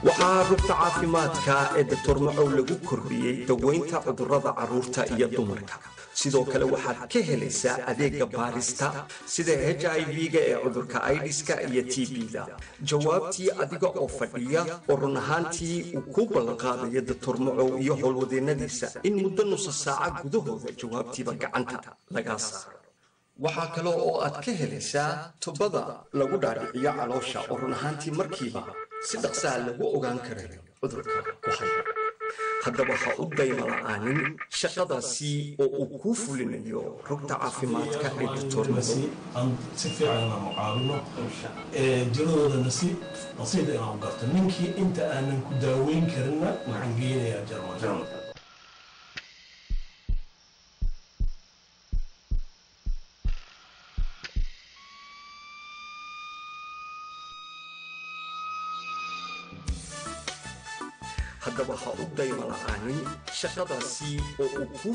waxaa rugta caafimaadka ee Dr. Macow lagu kordhiyay daweynta cudurrada carruurta iyo dumarka sidoo kale waxaad ka helaysaa adeega baarista sida HIV-ga ee cudurka AIDS-ka iyo TB-da jawaabtii adiga oo fadhiya oo run ahaantii uu ku ballan qaadayo Dr. Macow iyo howlwadeennadiisa in muddo nus saac gudahooda jawaabtiiba gacanta laga saaro waxa kale oo aad ka helaysaa tubada lagu dhaadhiciyo caloosha oo run ahaantii markiiba si dhaqso ah lagu ogaan karayo cudurka ku haya haddaba ha u dayma la'aanin shaqadaasi oo uu ku fulinayo rugta caafimaadka ee Dr. Macow aan si fiican u mucaawino jiradooda nasiida inaan garto ninkii inta aanan ku daaweyn karina waxaan geynayaa Jarmal haddaba ha u dayma la'aanin shaqadaasi oo uu ku